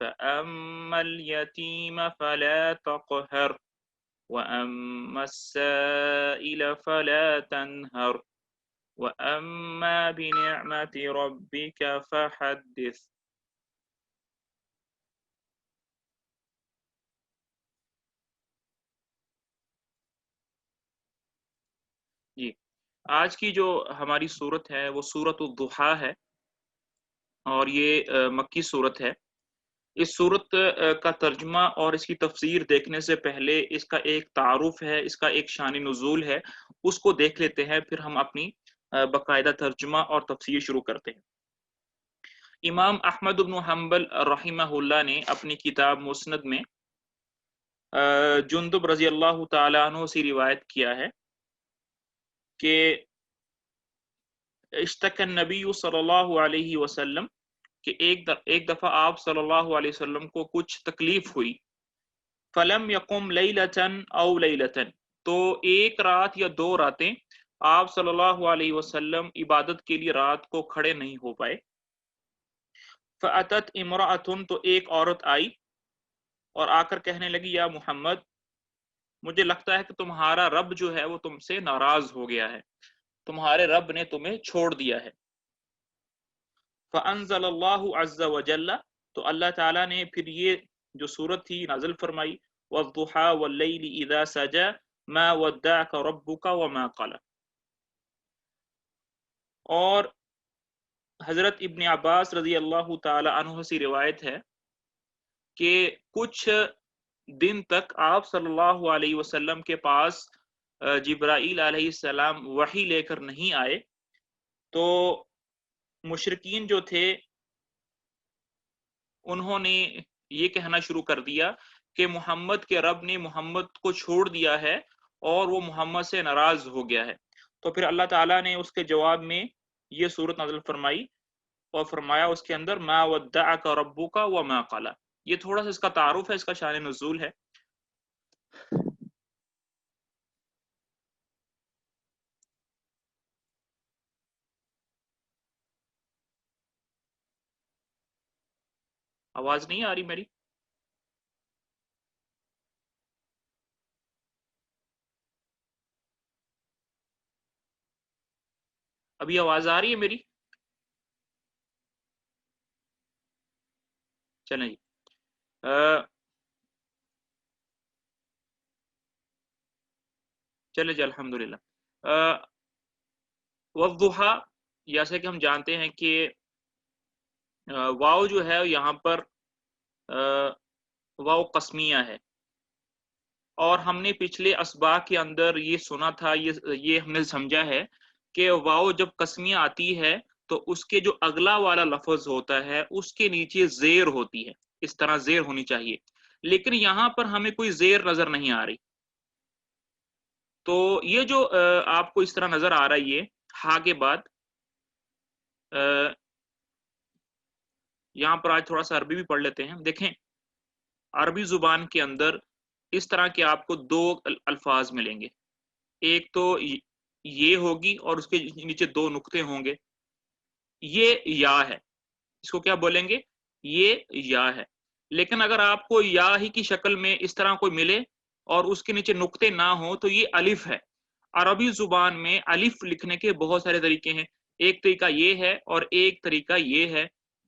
فأما اليتيم فلا تقهر وأما السائل فلا تنهر وأما بنعمة ربك فحدث جی آج کی جو ہماری صورت ہے وہ سورۃ الضحیٰ ہے اور یہ مکی صورت ہے۔ اس صورت کا ترجمہ اور اس کی تفسیر دیکھنے سے پہلے اس کا ایک تعارف ہے، اس کا ایک شان نزول ہے، اس کو دیکھ لیتے ہیں، پھر ہم اپنی باقاعدہ ترجمہ اور تفسیر شروع کرتے ہیں۔ امام احمد بن حنبل رحمہ اللہ نے اپنی کتاب مسند میں جندب رضی اللہ تعالیٰ عنہ سے روایت کیا ہے کہ اشتکى النبی صلی اللہ علیہ وسلم کہ ایک دفعہ آپ صلی اللہ علیہ وسلم کو کچھ تکلیف ہوئی، فلم یقم لیلۃ او لیلۃ تو ایک رات یا دو راتیں آپ صلی اللہ علیہ وسلم عبادت کے لیے رات کو کھڑے نہیں ہو پائے، فاتت امرأۃ تو ایک عورت آئی اور آ کر کہنے لگی یا محمد مجھے لگتا ہے کہ تمہارا رب جو ہے وہ تم سے ناراض ہو گیا ہے، تمہارے رب نے تمہیں چھوڑ دیا ہے۔ فانزل اللہ عز وجل تو اللہ تعالیٰ نے پھر یہ جو صورت تھی نازل فرمائی، والضحیٰ واللیل اذا سجا ما ودعک ربک وما قلی۔ اور حضرت ابن عباس رضی اللہ تعالی عنہ سے روایت ہے کہ کچھ دن تک آپ صلی اللہ علیہ وسلم کے پاس جبرائیل علیہ السلام وحی لے کر نہیں آئے، تو مشرکین جو تھے انہوں نے یہ کہنا شروع کر دیا کہ محمد کے رب نے محمد کو چھوڑ دیا ہے اور وہ محمد سے ناراض ہو گیا ہے۔ تو پھر اللہ تعالیٰ نے اس کے جواب میں یہ صورت نازل فرمائی اور فرمایا اس کے اندر ما ودعک ربک وما قلی۔ یہ تھوڑا سا اس کا تعارف ہے، اس کا شان نزول ہے۔ آواز نہیں آ رہی میری؟ ابھی آواز آ رہی ہے میری؟ چلیں جی چلے جی الحمدللہ۔ والضحیٰ جیسے کہ ہم جانتے ہیں کہ واو جو ہے یہاں پر واو قسمیہ ہے، اور ہم نے پچھلے اسباق کے اندر یہ سنا تھا، یہ ہم نے سمجھا ہے کہ واو جب قسمیہ آتی ہے تو اس کے جو اگلا والا لفظ ہوتا ہے اس کے نیچے زیر ہوتی ہے، اس طرح زیر ہونی چاہیے، لیکن یہاں پر ہمیں کوئی زیر نظر نہیں آ رہی۔ تو یہ جو آپ کو اس طرح نظر آ رہا ہے یہ ہا کے بعد، یہاں پر آج تھوڑا سا عربی بھی پڑھ لیتے ہیں۔ دیکھیں عربی زبان کے اندر اس طرح کے آپ کو دو الفاظ ملیں گے، ایک تو یہ ہوگی اور اس کے نیچے دو نقطے ہوں گے، یہ یا ہے، اس کو کیا بولیں گے؟ یہ یا ہے۔ لیکن اگر آپ کو یا ہی کی شکل میں اس طرح کوئی ملے اور اس کے نیچے نقطے نہ ہوں تو یہ الف ہے۔ عربی زبان میں الف لکھنے کے بہت سارے طریقے ہیں، ایک طریقہ یہ ہے اور ایک طریقہ یہ ہے،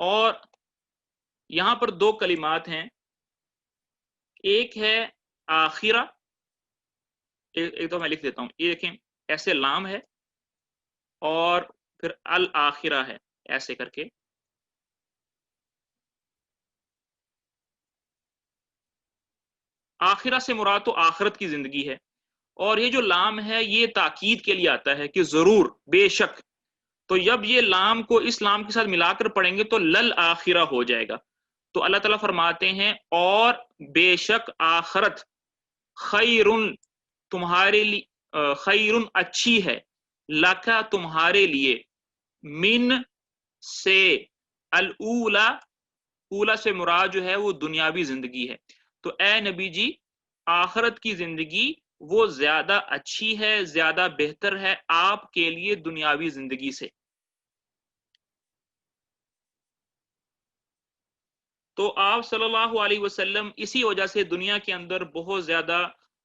اور یہاں پر دو کلمات ہیں، ایک ہے آخرہ، ایک تو میں لکھ دیتا ہوں، یہ دیکھیں ایسے لام ہے اور پھر الآخرہ ہے ایسے کر کے، آخرہ سے مراد تو آخرت کی زندگی ہے، اور یہ جو لام ہے یہ تاکید کے لیے آتا ہے کہ ضرور، بے شک، تو جب یہ لام کو اس لام کے ساتھ ملا کر پڑھیں گے تو لل آخرہ ہو جائے گا۔ تو اللہ تعالیٰ فرماتے ہیں اور بے شک آخرت خیرن تمہارے لیے، خیرن اچھی ہے، لکا تمہارے لیے، من سے، الاولا، اولا سے مراد جو ہے وہ دنیاوی زندگی ہے، تو اے نبی جی آخرت کی زندگی وہ زیادہ اچھی ہے، زیادہ بہتر ہے آپ کے لیے دنیاوی زندگی سے۔ تو آپ صلی اللہ علیہ وسلم اسی وجہ سے دنیا کے اندر بہت زیادہ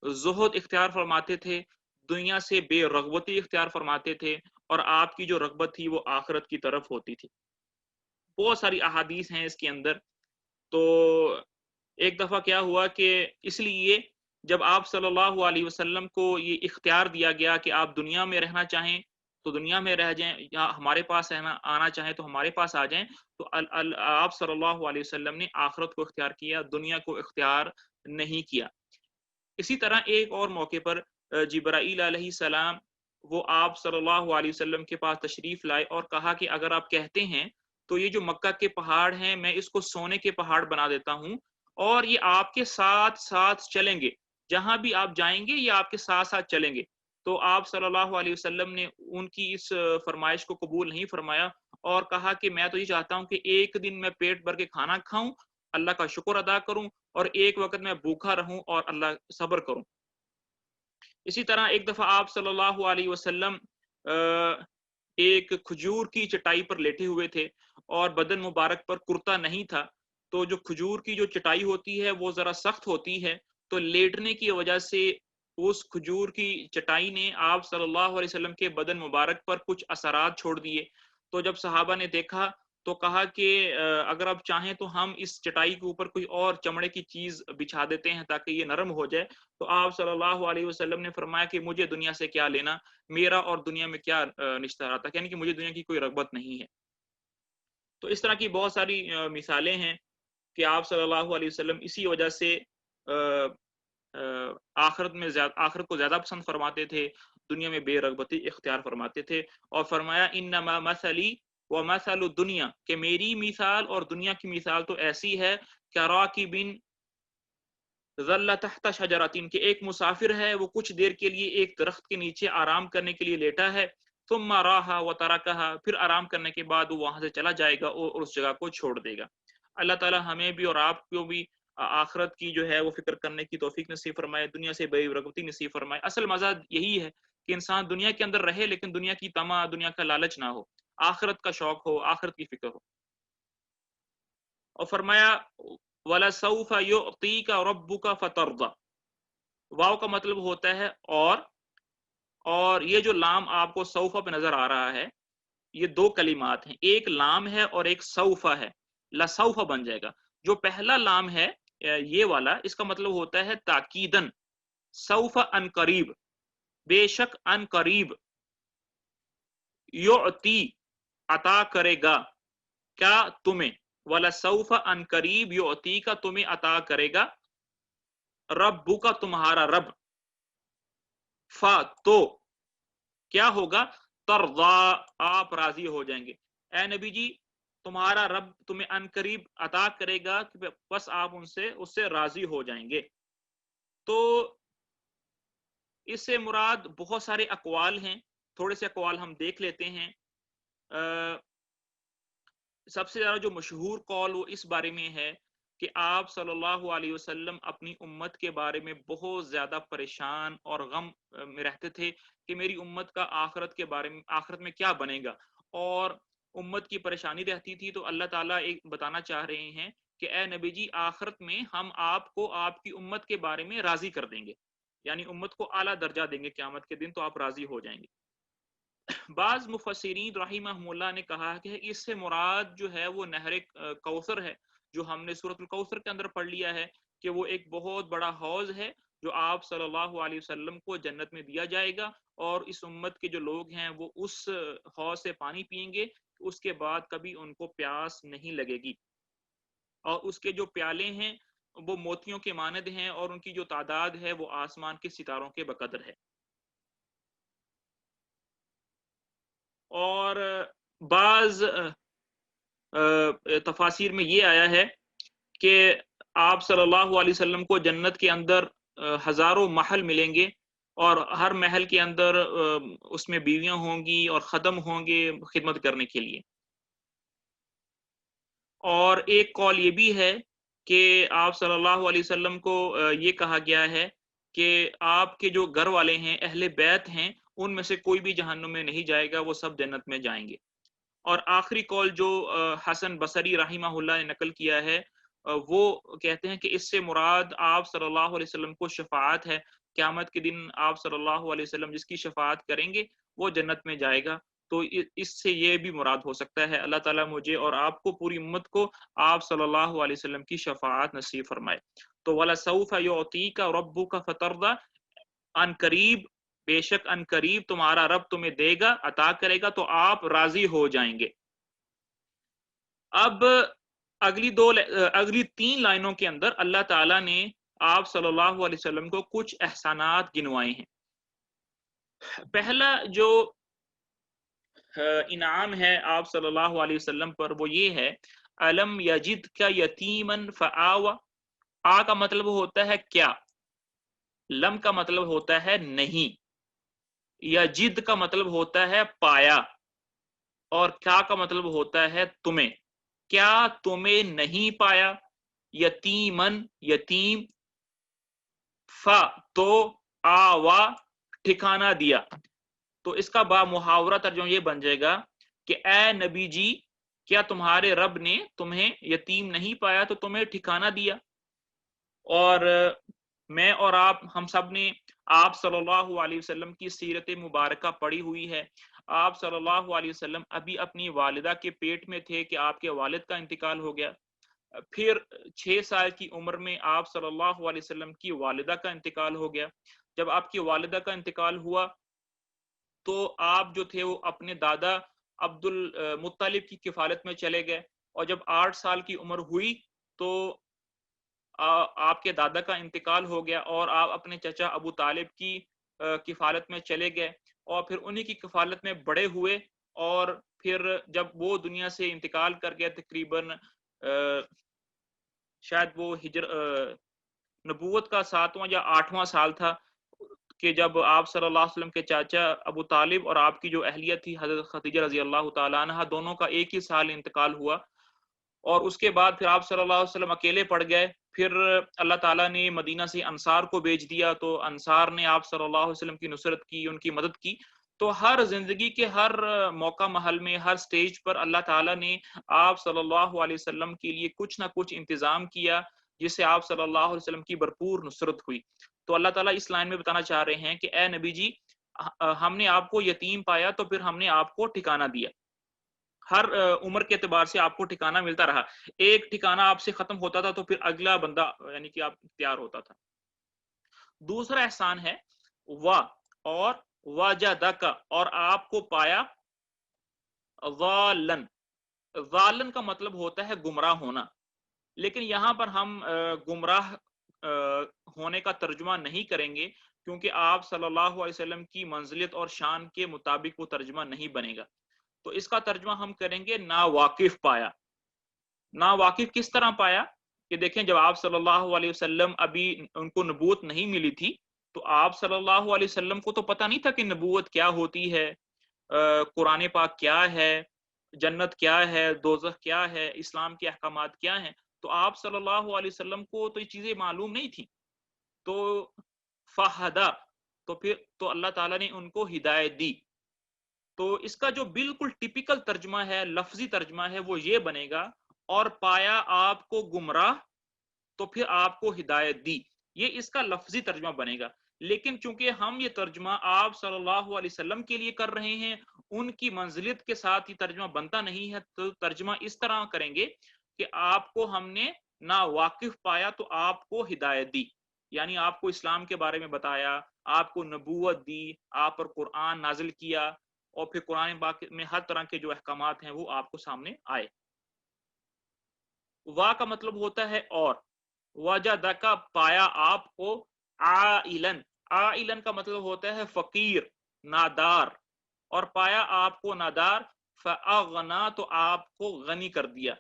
زہد اختیار فرماتے تھے، دنیا سے بے رغبتی اختیار فرماتے تھے، اور آپ کی جو رغبت تھی وہ آخرت کی طرف ہوتی تھی۔ بہت ساری احادیث ہیں اس کے اندر۔ تو ایک دفعہ کیا ہوا کہ اس لیے جب آپ صلی اللہ علیہ وسلم کو یہ اختیار دیا گیا کہ آپ دنیا میں رہنا چاہیں تو دنیا میں رہ جائیں، یا ہمارے پاس آنا چاہیں تو ہمارے پاس آ جائیں، تو آپ صلی اللہ علیہ وسلم نے آخرت کو اختیار کیا، دنیا کو اختیار نہیں کیا۔ اسی طرح ایک اور موقع پر جبرائیل علیہ السلام وہ آپ صلی اللہ علیہ وسلم کے پاس تشریف لائے اور کہا کہ اگر آپ کہتے ہیں تو یہ جو مکہ کے پہاڑ ہیں میں اس کو سونے کے پہاڑ بنا دیتا ہوں، اور یہ آپ کے ساتھ ساتھ چلیں گے، جہاں بھی آپ جائیں گے یہ آپ کے ساتھ ساتھ چلیں گے۔ تو آپ صلی اللہ علیہ وسلم نے ان کی اس فرمائش کو قبول نہیں فرمایا اور کہا کہ میں تو یہ چاہتا ہوں کہ ایک دن میں پیٹ بھر کے کھانا کھاؤں، اللہ کا شکر ادا کروں، اور ایک وقت میں بھوکا رہوں اور اللہ صبر کروں۔ اسی طرح ایک دفعہ آپ صلی اللہ علیہ وسلم ایک کھجور کی چٹائی پر لیٹے ہوئے تھے اور بدن مبارک پر کرتا نہیں تھا، تو جو کھجور کی جو چٹائی ہوتی ہے وہ ذرا سخت ہوتی ہے، تو لیٹنے کی وجہ سے اس کھجور کی چٹائی نے آپ صلی اللہ علیہ وسلم کے بدن مبارک پر کچھ اثرات چھوڑ دیے۔ تو جب صحابہ نے دیکھا تو کہا کہ اگر آپ چاہیں تو ہم اس چٹائی کے اوپر کوئی اور چمڑے کی چیز بچھا دیتے ہیں تاکہ یہ نرم ہو جائے۔ تو آپ صلی اللہ علیہ وسلم نے فرمایا کہ مجھے دنیا سے کیا لینا، میرا اور دنیا میں کیا رشتہ رہتا، یعنی کہ مجھے دنیا کی کوئی رغبت نہیں ہے۔ تو اس طرح کی بہت ساری مثالیں ہیں کہ آپ صلی اللہ علیہ وسلم اسی وجہ سے آخرت کو زیادہ پسند فرماتے تھے، دنیا میں بے رغبتی اختیار فرماتے تھے، اور فرمایا انما مثلی و مثل دنیا، کہ میری مثال اور دنیا کی مثال تو ایسی ہے کہ راکب ظل تحت شجرۃ، کہ ایک مسافر ہے وہ کچھ دیر کے لیے ایک درخت کے نیچے آرام کرنے کے لیے لیٹا ہے، ثم راح وترکھا، پھر آرام کرنے کے بعد وہ وہاں سے چلا جائے گا اور اس جگہ کو چھوڑ دے گا۔ اللہ تعالی ہمیں بھی اور آپ کو بھی آخرت کی جو ہے وہ فکر کرنے کی توفیق نصیب فرمائے، دنیا سے بے رغبتی نصیب فرمائے۔ اصل مزہ یہی ہے کہ انسان دنیا کے اندر رہے لیکن دنیا کی طمع، دنیا کا لالچ نہ ہو، آخرت کا شوق ہو، آخرت کی فکر ہو۔ اور فرمایا وَلَسَوْفَ يُعْطِيكَ رَبُّكَ فَتَرْضَى، واو کا مطلب ہوتا ہے اور یہ جو لام آپ کو سوفہ پہ نظر آ رہا ہے، یہ دو کلمات ہیں، ایک لام ہے اور ایک سوفہ ہے، لسوفہ بن جائے گا۔ جو پہلا لام ہے یہ والا، اس کا مطلب ہوتا ہے تاکیدن، سوفہ ان قریب، بے شک ان قریب، یعطی عطا کرے گا، کیا تمہیں، وَلَسَوْفَ ان قریب یعطی کا تمہیں عطا کرے گا، ربو کا تمہارا رب، فا تو کیا ہوگا، ترضا آپ راضی ہو جائیں گے۔ اے نبی جی تمہارا رب تمہیں ان قریب عطا کرے گا کہ بس آپ اس سے راضی ہو جائیں گے۔ تو اس سے مراد بہت سارے اقوال ہیں، تھوڑے سے اقوال ہم دیکھ لیتے ہیں۔ سب سے زیادہ جو مشہور قول وہ اس بارے میں ہے کہ آپ صلی اللہ علیہ وسلم اپنی امت کے بارے میں بہت زیادہ پریشان اور غم میں رہتے تھے کہ میری امت کا آخرت کے بارے میں، آخرت میں کیا بنے گا، اور امت کی پریشانی رہتی تھی۔ تو اللہ تعالیٰ ایک بتانا چاہ رہے ہیں کہ اے نبی جی آخرت میں ہم آپ کو آپ کی امت کے بارے میں راضی کر دیں گے، یعنی امت کو اعلیٰ درجہ دیں گے قیامت کے دن، تو آپ راضی ہو جائیں گے۔ بعض مفسرین رحمہم اللہ نے کہا کہ اس سے مراد جو ہے وہ نہر کوثر ہے، جو ہم نے سورۃ الکوثر کے اندر پڑھ لیا ہے کہ وہ ایک بہت بڑا حوض ہے جو آپ صلی اللہ علیہ وسلم کو جنت میں دیا جائے گا، اور اس امت کے جو لوگ ہیں وہ اس حوض سے پانی پئیں گے، اس کے بعد کبھی ان کو پیاس نہیں لگے گی، اور اس کے جو پیالے ہیں وہ موتیوں کے مانند ہیں، اور ان کی جو تعداد ہے وہ آسمان کے ستاروں کے بقدر ہے۔ اور بعض تفاسیر میں یہ آیا ہے کہ آپ صلی اللہ علیہ وسلم کو جنت کے اندر ہزاروں محل ملیں گے، اور ہر محل کے اندر اس میں بیویاں ہوں گی اور خدم ہوں گے خدمت کرنے کے لیے۔ اور ایک قول یہ بھی ہے کہ آپ صلی اللہ علیہ وسلم کو یہ کہا گیا ہے کہ آپ کے جو گھر والے ہیں، اہل بیت ہیں، ان میں سے کوئی بھی جہنم میں نہیں جائے گا، وہ سب جنت میں جائیں گے۔ اور آخری قول جو حسن بصری رحمہ اللہ نے نقل کیا ہے، وہ کہتے ہیں کہ اس سے مراد آپ صلی اللہ علیہ وسلم کو شفاعت ہے، قیامت کے دن آپ صلی اللہ علیہ وسلم جس کی شفاعت کریں گے وہ جنت میں جائے گا۔ تو اس سے یہ بھی مراد ہو سکتا ہے۔ اللہ تعالیٰ مجھے اور آپ کو، پوری امت کو، آپ صلی اللہ علیہ وسلم کی شفاعت نصیب فرمائے۔ تو وَلَسَوْفَ يُعْطِيكَ رَبُّكَ فَتَرْضَىٰ، ان قریب، بے شک ان قریب تمہارا رب تمہیں دے گا، عطا کرے گا تو آپ راضی ہو جائیں گے۔ اب اگلی 3 لائنوں کے اندر اللہ تعالیٰ نے آپ صلی اللہ علیہ وسلم کو کچھ احسانات گنوائے ہیں۔ پہلا جو انعام ہے آپ صلی اللہ علیہ وسلم پر وہ یہ ہے، الم یجد کا یتیمن فآوا۔ آ کا مطلب ہوتا ہے کیا، لم کا مطلب ہوتا ہے نہیں، یجد کا مطلب ہوتا ہے پایا، اور کیا کا مطلب ہوتا ہے تمہیں۔ کیا تمہیں نہیں پایا، یتیمن یتیم، ف تو آوا ٹھکانہ دیا۔ تو اس کا با محاورہ ترجمہ یہ بن جائے گا کہ اے نبی جی، کیا تمہارے رب نے تمہیں یتیم نہیں پایا تو تمہیں ٹھکانہ دیا۔ اور میں اور آپ، ہم سب نے آپ صلی اللہ علیہ وسلم کی سیرت مبارکہ پڑھی ہوئی ہے۔ آپ صلی اللہ علیہ وسلم ابھی اپنی والدہ کے پیٹ میں تھے کہ آپ کے والد کا انتقال ہو گیا۔ پھر 6 سال کی عمر میں آپ صلی اللہ علیہ وسلم کی والدہ کا انتقال ہو گیا۔ جب آپ کی والدہ کا انتقال ہوا تو آپ جو تھے وہ اپنے دادا عبد المطلب کی کفالت میں چلے گئے، اور جب 8 سال کی عمر ہوئی تو آپ کے دادا کا انتقال ہو گیا، اور آپ اپنے چچا ابو طالب کی کفالت میں چلے گئے، اور پھر انہی کی کفالت میں بڑے ہوئے، اور پھر جب وہ دنیا سے انتقال کر گئے تقریباً شاید وہ نبوت کا 7واں یا 8واں سال تھا، کہ جب آپ صلی اللہ علیہ وسلم کے چاچا ابو طالب اور آپ کی جو اہلیہ تھی حضرت خدیجہ رضی اللہ تعالیٰ عنہ، دونوں کا ایک ہی سال انتقال ہوا، اور اس کے بعد پھر آپ صلی اللہ علیہ وسلم اکیلے پڑ گئے۔ پھر اللہ تعالیٰ نے مدینہ سے انصار کو بھیج دیا، تو انصار نے آپ صلی اللہ علیہ وسلم کی نصرت کی، ان کی مدد کی۔ تو ہر زندگی کے ہر موقع محل میں، ہر سٹیج پر اللہ تعالیٰ نے آپ صلی اللہ علیہ وسلم کے لیے کچھ نہ کچھ انتظام کیا، جس سے آپ صلی اللہ علیہ وسلم کی بھرپور نصرت ہوئی۔ تو اللہ تعالیٰ اس لائن میں بتانا چاہ رہے ہیں کہ اے نبی جی، ہم نے آپ کو یتیم پایا تو پھر ہم نے آپ کو ٹھکانہ دیا، ہر عمر کے اعتبار سے آپ کو ٹھکانہ ملتا رہا۔ ایک ٹھکانہ آپ سے ختم ہوتا تھا تو پھر اگلا بندہ یعنی کہ آپ تیار ہوتا تھا۔ دوسرا احسان ہے اور وجدک، اور آپ کو پایا ضالن۔ ضالن کا مطلب ہوتا ہے گمراہ ہونا، لیکن یہاں پر ہم گمراہ ہونے کا ترجمہ نہیں کریں گے، کیونکہ آپ صلی اللہ علیہ وسلم کی منزلت اور شان کے مطابق وہ ترجمہ نہیں بنے گا۔ تو اس کا ترجمہ ہم کریں گے ناواقف پایا۔ ناواقف کس طرح پایا کہ دیکھیں، جب آپ صلی اللہ علیہ وسلم ابھی ان کو نبوت نہیں ملی تھی، تو آپ صلی اللہ علیہ وسلم کو تو پتہ نہیں تھا کہ نبوت کیا ہوتی ہے، قرآن پاک کیا ہے، جنت کیا ہے، دوزخ کیا ہے، اسلام کے احکامات کیا ہیں۔ تو آپ صلی اللہ علیہ وسلم کو تو یہ چیزیں معلوم نہیں تھی، تو فہدا، تو پھر تو اللہ تعالیٰ نے ان کو ہدایت دی۔ تو اس کا جو بالکل ٹپیکل ترجمہ ہے، لفظی ترجمہ ہے، وہ یہ بنے گا، اور پایا آپ کو گمراہ تو پھر آپ کو ہدایت دی۔ یہ اس کا لفظی ترجمہ بنے گا، لیکن چونکہ ہم یہ ترجمہ آپ صلی اللہ علیہ وسلم کے لیے کر رہے ہیں، ان کی منزلت کے ساتھ یہ ترجمہ بنتا نہیں ہے، تو ترجمہ اس طرح کریں گے کہ آپ کو ہم نے نا واقف پایا تو آپ کو ہدایت دی، یعنی آپ کو اسلام کے بارے میں بتایا، آپ کو نبوت دی، آپ پر قرآن نازل کیا، اور پھر قرآن پاک میں ہر طرح کے جو احکامات ہیں وہ آپ کو سامنے آئے۔ وا کا مطلب ہوتا ہے اور، وجدہ کا پایا آپ کو، عائلن، عائلن کا مطلب ہوتا ہے فقیر، نادار، اور پایا آپ کو نادار، فاغنا تو آپ کو غنی کر دیا۔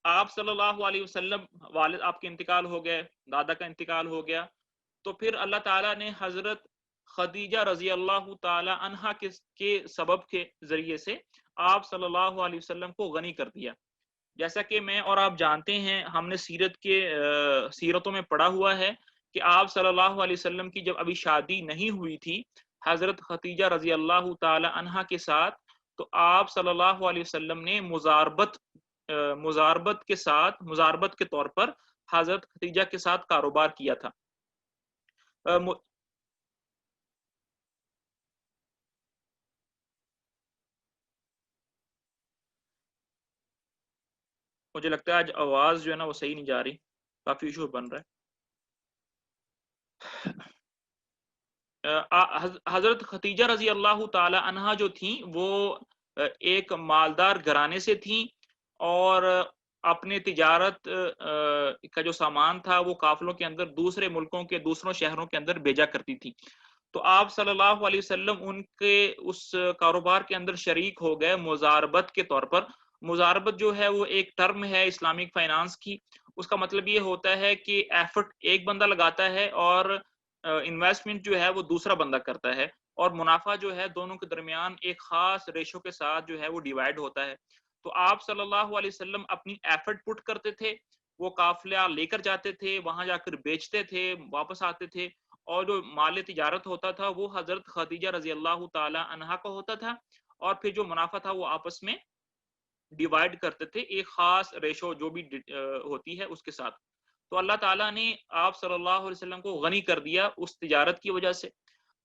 آپ صلی اللہ علیہ وسلم، والد آپ کے انتقال ہو گئے، دادا کا انتقال ہو گیا، تو پھر اللہ تعالیٰ نے حضرت خدیجہ رضی اللہ تعالی عنہا کے سبب کے ذریعے سے آپ صلی اللہ علیہ وسلم کو غنی کر دیا۔ جیسا کہ میں اور آپ جانتے ہیں، ہم نے سیرتوں میں پڑھا ہوا ہے کہ آپ صلی اللہ علیہ وسلم کی جب ابھی شادی نہیں ہوئی تھی حضرت خدیجہ رضی اللہ تعالی عنہا کے ساتھ، تو آپ صلی اللہ علیہ وسلم نے مزاربت کے طور پر حضرت خدیجہ کے ساتھ کاروبار کیا تھا۔ مجھے لگتا ہے آج آواز جو ہے نا وہ صحیح نہیں جا رہی، کافی ایشو بن رہا ہے۔ حضرت خدیجہ رضی اللہ تعالی عنہا جو تھیں وہ ایک مالدار گھرانے سے تھیں، اور اپنے تجارت کا جو سامان تھا وہ قافلوں کے اندر دوسرے ملکوں کے دوسروں شہروں کے اندر بھیجا کرتی تھی۔ تو آپ صلی اللہ علیہ وسلم ان کے اس کاروبار کے اندر شریک ہو گئے مزاربت کے طور پر۔ مزاربت جو ہے وہ ایک ٹرم ہے اسلامک فائنانس کی، اس کا مطلب یہ ہوتا ہے کہ ایفرٹ ایک بندہ لگاتا ہے اور انویسٹمنٹ جو ہے وہ دوسرا بندہ کرتا ہے، اور منافع جو ہے دونوں کے درمیان ایک خاص ریشو کے ساتھ جو ہے وہ ڈیوائیڈ ہوتا ہے۔ تو آپ صلی اللہ علیہ وسلم اپنی ایفرٹ پٹ کرتے تھے، وہ قافلہ لے کر جاتے تھے، وہاں جا کر بیچتے تھے، واپس آتے تھے، اور جو مال تجارت ہوتا تھا وہ حضرت خدیجہ رضی اللہ تعالی عنہا کا ہوتا تھا، اور پھر جو منافع تھا وہ آپس میں ڈیوائیڈ کرتے تھے ایک خاص ریشو جو بھی ہوتی ہے اس کے ساتھ۔ تو اللہ تعالیٰ نے آپ صلی اللہ علیہ وسلم کو غنی کر دیا اس تجارت کی وجہ سے۔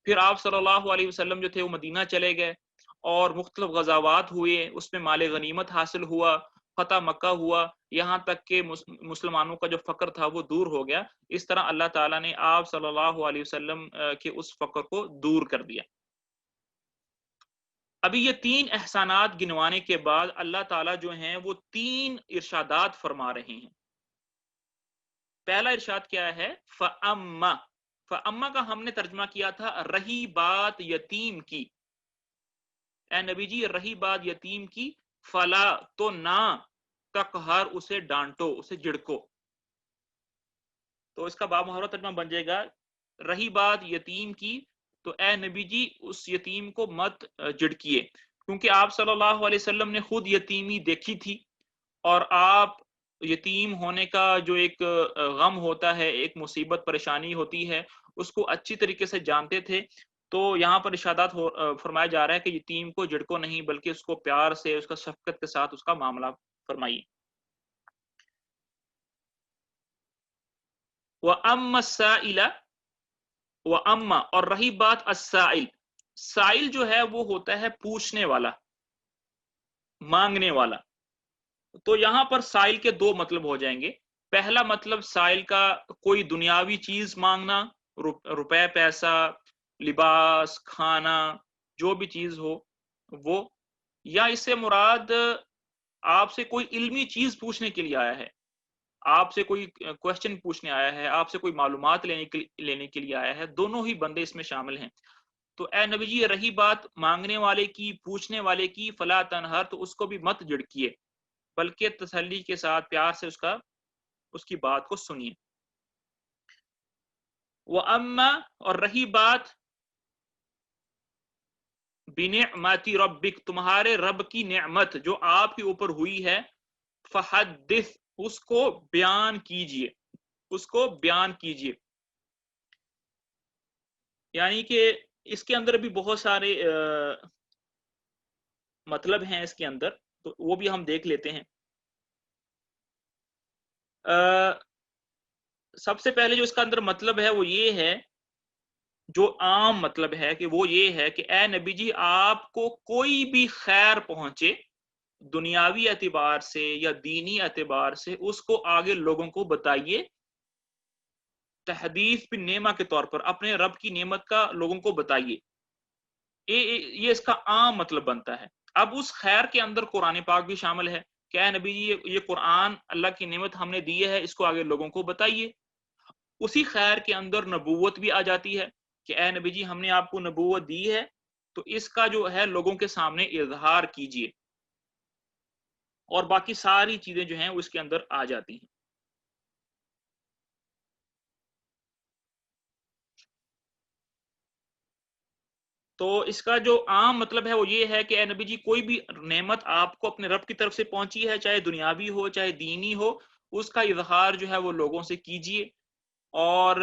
پھر آپ صلی اللہ علیہ وسلم جو تھے وہ مدینہ چلے گئے، اور مختلف غزوات ہوئے، اس میں مال غنیمت حاصل ہوا، فتح مکہ ہوا، یہاں تک کہ مسلمانوں کا جو فقر تھا وہ دور ہو گیا۔ اس طرح اللہ تعالیٰ نے آپ صلی اللہ علیہ وسلم کے اس فقر کو دور کر دیا۔ ابھی یہ تین احسانات گنوانے کے بعد اللہ تعالیٰ جو ہیں وہ تین ارشادات فرما رہے ہیں۔ پہلا ارشاد کیا ہے؟ فَأَمَّا، فَأَمَّا کا ہم نے ترجمہ کیا تھا رہی بات یتیم کی، اے نبی جی رہی بات یتیم کی، فلا تو نہ تقہر، اسے ڈانٹو، اسے جھڑکو۔ تو اس کا باب محاورہ ترجمہ بن جائے گا رہی بات یتیم کی تو اے نبی جی اس یتیم کو مت جھڑکیے، کیونکہ آپ صلی اللہ علیہ وسلم نے خود یتیمی دیکھی تھی، اور آپ یتیم ہونے کا جو ایک غم ہوتا ہے، ایک مصیبت پریشانی ہوتی ہے، اس کو اچھی طریقے سے جانتے تھے۔ تو یہاں پر ارشادات فرمایا جا رہا ہے کہ یتیم کو جھڑکو نہیں، بلکہ اس کو پیار سے، اس کا شفقت کے ساتھ اس کا معاملہ فرمائیے۔ وَأَمَّا السَّائِلَ، وَأَمَّا اور رہی بات السائل، سائل جو ہے وہ ہوتا ہے پوچھنے والا، مانگنے والا۔ تو یہاں پر سائل کے دو مطلب ہو جائیں گے۔ پہلا مطلب سائل کا کوئی دنیاوی چیز مانگنا، روپے پیسہ، لباس، کھانا، جو بھی چیز ہو وہ، یا اس سے مراد آپ سے کوئی علمی چیز پوچھنے کے لیے آیا ہے، آپ سے کوئی کوشچن پوچھنے آیا ہے، آپ سے کوئی معلومات لینے کے لیے آیا ہے، دونوں ہی بندے اس میں شامل ہیں۔ تو اے نبی جی رہی بات مانگنے والے کی، پوچھنے والے کی، فلا تنہر تو اس کو بھی مت جھڑکیے، بلکہ تسلی کے ساتھ پیار سے اس کی بات کو سنیے۔ وَأَمَّا اور رہی بات بِنِعْمَتِ رَبِّكَ تمہارے رب کی نعمت جو آپ کے اوپر ہوئی ہے، فَحَدِّثْ اس کو بیان کیجئے، اس کو بیان کیجئے۔ یعنی کہ اس کے اندر بھی بہت سارے مطلب ہیں اس کے اندر، تو وہ بھی ہم دیکھ لیتے ہیں۔ سب سے پہلے جو اس کا اندر مطلب ہے وہ یہ ہے جو عام مطلب ہے کہ وہ یہ ہے کہ اے نبی جی آپ کو کوئی بھی خیر پہنچے دنیاوی اعتبار سے یا دینی اعتبار سے اس کو آگے لوگوں کو بتائیے، تحدیث بن نعمہ کے طور پر اپنے رب کی نعمت کا لوگوں کو بتائیے، یہ اس کا عام مطلب بنتا ہے۔ اب اس خیر کے اندر قرآن پاک بھی شامل ہے کہ اے نبی جی یہ قرآن اللہ کی نعمت ہم نے دی ہے، اس کو آگے لوگوں کو بتائیے۔ اسی خیر کے اندر نبوت بھی آ جاتی ہے کہ اے نبی جی ہم نے آپ کو نبوت دی ہے تو اس کا جو ہے لوگوں کے سامنے اظہار کیجیے، اور باقی ساری چیزیں جو ہیں اس کے اندر آ جاتی ہیں۔ تو اس کا جو عام مطلب ہے وہ یہ ہے کہ اے نبی جی کوئی بھی نعمت آپ کو اپنے رب کی طرف سے پہنچی ہے، چاہے دنیاوی ہو چاہے دینی ہو، اس کا اظہار جو ہے وہ لوگوں سے کیجیے، اور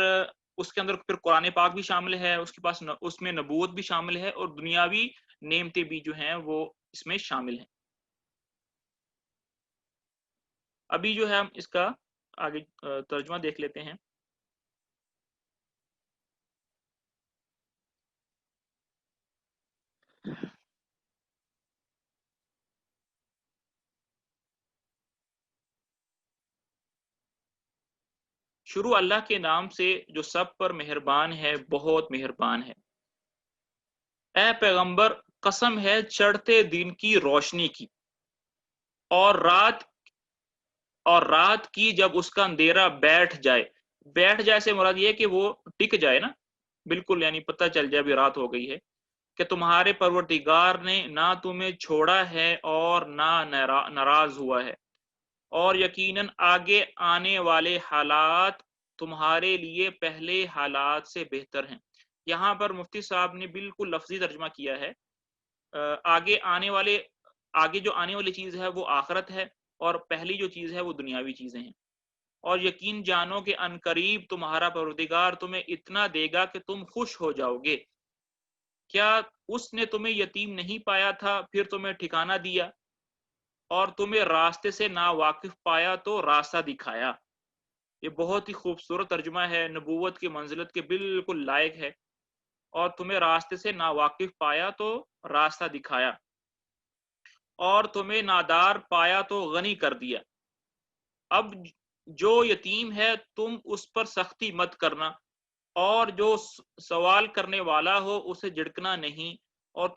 اس کے اندر پھر قرآن پاک بھی شامل ہے، اس کے پاس اس میں نبوت بھی شامل ہے، اور دنیاوی نعمتیں بھی جو ہیں وہ اس میں شامل ہیں۔ ابھی جو ہے ہم اس کا آگے ترجمہ دیکھ لیتے ہیں۔ شروع اللہ کے نام سے جو سب پر مہربان ہے، بہت مہربان ہے۔ اے پیغمبر قسم ہے چڑھتے دن کی روشنی کی اور رات کی جب اس کا اندھیرا بیٹھ جائے سے مراد یہ کہ وہ ٹک جائے نا، بالکل یعنی پتہ چل جائے ابھی رات ہو گئی ہے، کہ تمہارے پروردگار نے نہ تمہیں چھوڑا ہے اور نہ ناراض ہوا ہے، اور یقیناً آگے آنے والے حالات تمہارے لیے پہلے حالات سے بہتر ہیں۔ یہاں پر مفتی صاحب نے بالکل لفظی ترجمہ کیا ہے، آگے جو آنے والی چیز ہے وہ آخرت ہے، اور پہلی جو چیز ہے وہ دنیاوی چیزیں ہیں، اور یقین جانو کہ عنقریب تمہارا پروردگار تمہیں اتنا دے گا کہ تم خوش ہو جاؤ گے۔ کیا اس نے تمہیں یتیم نہیں پایا تھا پھر تمہیں ٹھکانہ دیا، اور تمہیں راستے سے نا واقف پایا تو راستہ دکھایا۔ یہ بہت ہی خوبصورت ترجمہ ہے، نبوت کی منزلت کے بالکل لائق ہے۔ اور تمہیں راستے سے نا واقف پایا تو راستہ دکھایا، اور تمہیں نادار پایا تو غنی کر دیا۔ اب جو یتیم ہے تم اس پر سختی مت کرنا، اور جو سوال کرنے والا ہو اسے جھڑکنا نہیں، اور جو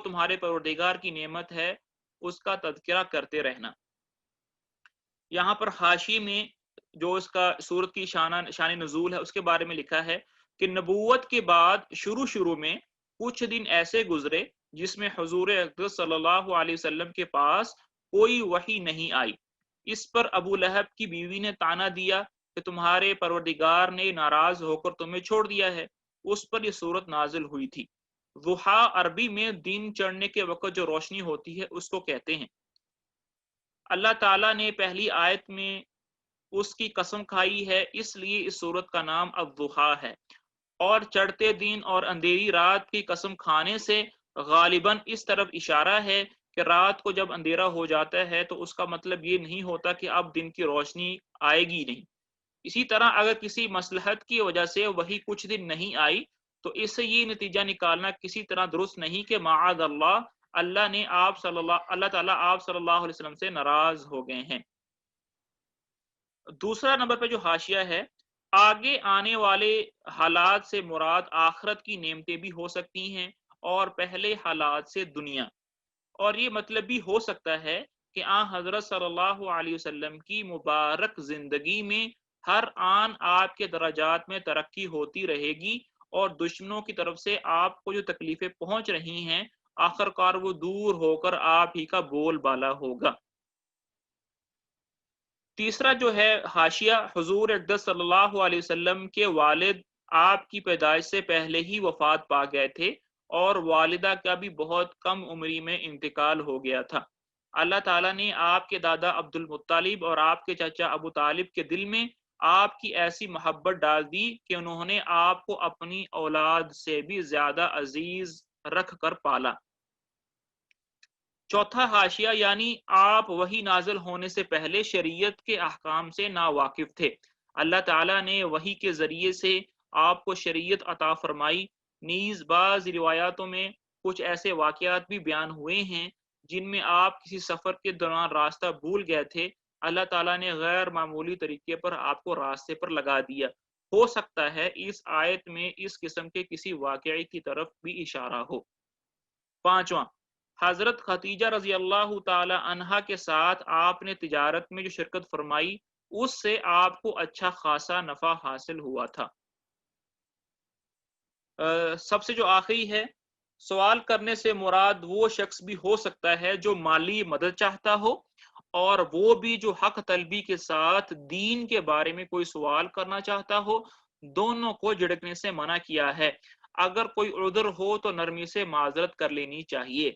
تمہارے پروردگار کی نعمت ہے اس کا تذکرہ کرتے رہنا۔ یہاں پر حاشی میں جو اس کا سورت کی شان نزول ہے اس کے بارے میں لکھا ہے کہ نبوت کے بعد شروع میں کچھ دن ایسے گزرے جس میں حضور اقدس صلی اللہ علیہ وسلم کے پاس کوئی وحی نہیں آئی۔ اس پر ابو لہب کی بیوی نے طعنہ دیا کہ تمہارے پروردگار نے ناراض ہو کر تمہیں چھوڑ دیا ہے۔ اس پر یہ سورت نازل ہوئی تھی۔ ضحیٰ عربی میں دن چڑھنے کے وقت جو روشنی ہوتی ہے اس کو کہتے ہیں۔ اللہ تعالیٰ نے پہلی آیت میں اس کی قسم کھائی ہے، اس لیے اس سورت کا نام الضحیٰ ہے، اور چڑھتے دن اور اندھیری رات کی قسم کھانے سے غالباً اس طرف اشارہ ہے کہ رات کو جب اندھیرا ہو جاتا ہے تو اس کا مطلب یہ نہیں ہوتا کہ اب دن کی روشنی آئے گی نہیں۔ اسی طرح اگر کسی مصلحت کی وجہ سے وہی کچھ دن نہیں آئی تو اس سے یہ نتیجہ نکالنا کسی طرح درست نہیں کہ معاذ اللہ اللہ تعالیٰ آپ صلی اللہ علیہ وسلم سے ناراض ہو گئے ہیں۔ دوسرا نمبر پہ جو حاشیہ ہے، آگے آنے والے حالات سے مراد آخرت کی نعمتیں بھی ہو سکتی ہیں اور پہلے حالات سے دنیا، اور یہ مطلب بھی ہو سکتا ہے کہ حضرت صلی اللہ علیہ وسلم کی مبارک زندگی میں ہر آن آپ کے درجات میں ترقی ہوتی رہے گی، اور دشمنوں کی طرف سے آپ کو جو تکلیفیں پہنچ رہی ہیں آخر کار وہ دور ہو کر آپ ہی کا بول بالا ہوگا۔ تیسرا جو ہے حاشیہ، حضور اقدس صلی اللہ علیہ وسلم کے والد آپ کی پیدائش سے پہلے ہی وفات پا گئے تھے، اور والدہ کا بھی بہت کم عمری میں انتقال ہو گیا تھا۔ اللہ تعالیٰ نے آپ کے دادا عبد المطلب اور آپ کے چچا ابو طالب کے دل میں آپ کی ایسی محبت ڈال دی کہ انہوں نے آپ کو اپنی اولاد سے بھی زیادہ عزیز رکھ کر پالا۔ چوتھا حاشیہ، یعنی آپ وحی نازل ہونے سے پہلے شریعت کے احکام سے ناواقف تھے۔ اللہ تعالیٰ نے وحی کے ذریعے سے آپ کو شریعت عطا فرمائی۔ نیز بعض روایاتوں میں کچھ ایسے واقعات بھی بیان ہوئے ہیں جن میں آپ کسی سفر کے دوران راستہ بھول گئے تھے، اللہ تعالیٰ نے غیر معمولی طریقے پر آپ کو راستے پر لگا دیا۔ ہو سکتا ہے اس آیت میں اس قسم کے کسی واقعے کی طرف بھی اشارہ ہو۔ پانچواں، حضرت خدیجہ رضی اللہ تعالی عنہا کے ساتھ آپ نے تجارت میں جو شرکت فرمائی اس سے آپ کو اچھا خاصا نفع حاصل ہوا تھا۔ سب سے جو آخری ہے، سوال کرنے سے مراد وہ شخص بھی ہو سکتا ہے جو مالی مدد چاہتا ہو، اور وہ بھی جو حق طلبی کے ساتھ دین کے بارے میں کوئی سوال کرنا چاہتا ہو، دونوں کو جھڑکنے سے منع کیا ہے۔ اگر کوئی عذر ہو تو نرمی سے معذرت کر لینی چاہیے۔